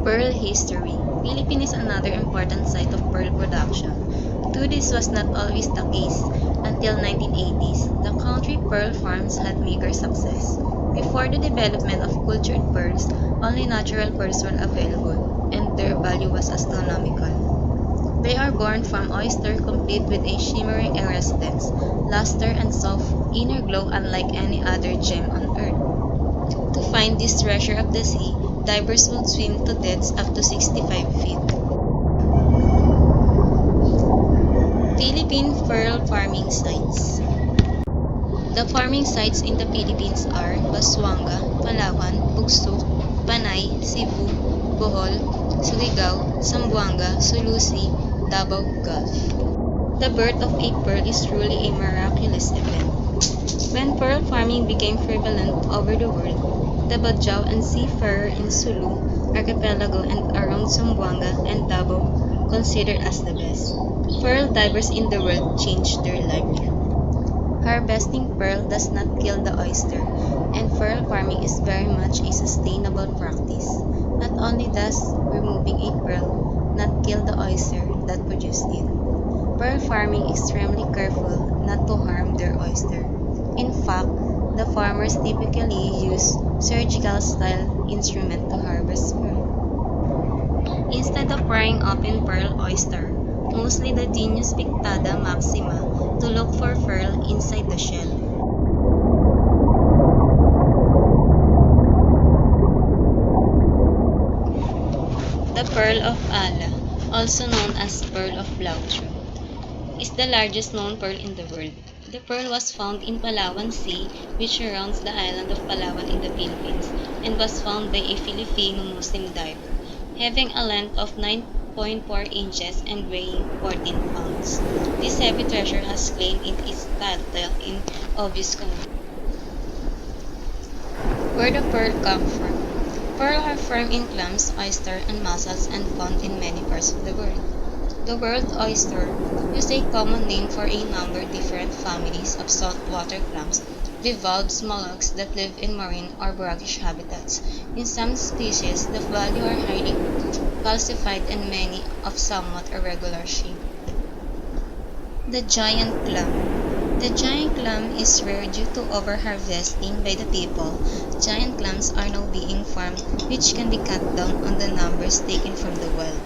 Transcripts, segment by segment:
Pearl history. Philippines is another important site of pearl production. Though this was not always the case until 1980s, the country pearl farms had meager success. Before the development of cultured pearls, only natural pearls were available, and their value was astronomical. They are born from oyster complete with a shimmering iridescence, luster, and soft inner glow unlike any other gem on earth. To find this treasure of the sea, divers would swim to depths up to 65 feet. Philippine pearl farming sites. The farming sites in the Philippines are Busuanga, Palawan, Pugsuk, Panay, Cebu, Bohol, Surigao, Zamboanga, Sulusi, Davao Gulf. The birth of a pearl is truly a miraculous event. When pearl farming became prevalent over the world, the Badjao and seafarer in Sulu archipelago and around Zamboanga and Davao considered as the best. Pearl divers in the world changed their livelihood. Harvesting pearl does not kill the oyster, and pearl farming is very much a sustainable practice. Not only does removing a pearl not kill the oyster that produced it, pearl farming is extremely careful not to harm their oyster. In fact, the farmers typically use surgical-style instrument to harvest pearl. Instead of prying open pearl oyster, mostly the Dinius pictada maxima, to look for pearl inside the shell. The pearl of Allah, also known as pearl of Blauthroat, is the largest known pearl in the world. The pearl was found in Palawan Sea, which surrounds the island of Palawan in the Philippines, and was found by a Filipino Muslim diver, having a length of 9.4 inches and weighing 14 pounds. This heavy treasure has claimed it its title in obvious condition. Where the pearl come from? Pearl are found in clams, oyster, and mussels and found in many parts of the world. The word oyster is a common name for a number of different families of saltwater clams, bivalves, mollusks that live in marine or brackish habitats. In some species, the value are highly calcified and many of somewhat irregular shape. The giant clam. The giant clam is rare due to overharvesting by the people. Giant clams are now being farmed, which can be cut down on the numbers taken from the wild.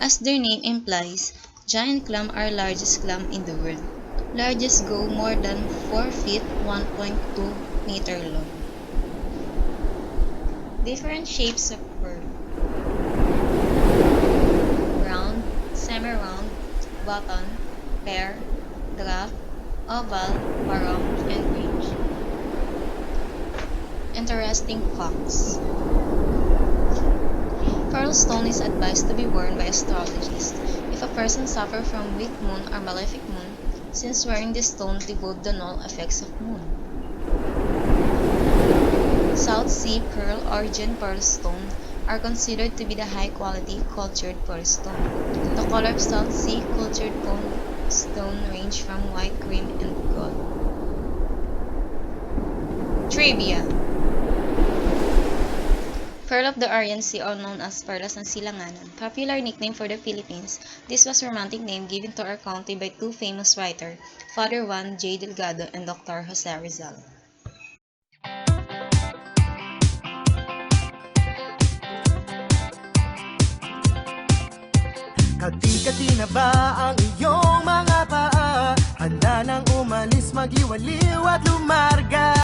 As their name implies, giant clam are largest clam in the world. Largest go more than 4 feet 1.2 meter long. Different shapes of pearl. Round, semi-round, button, pear, draft, oval, barong, and range. Interesting facts. Pearl stone is advised to be worn by astrologists if a person suffers from weak moon or malefic moon, since wearing this stone devote the null effects of moon. South Sea pearl or gin pearl stone are considered to be the high-quality cultured pearl stone. The color of South Sea cultured stone range from white, cream, and gold. Trivia. Pearl of the Aryan Sea, or known as Perlas ng Silanganan, popular nickname for the Philippines. This was a romantic name given to our country by two famous writers, Father Juan J. Delgado and Dr. Jose Rizal. Kati-kati na ba ang iyong mga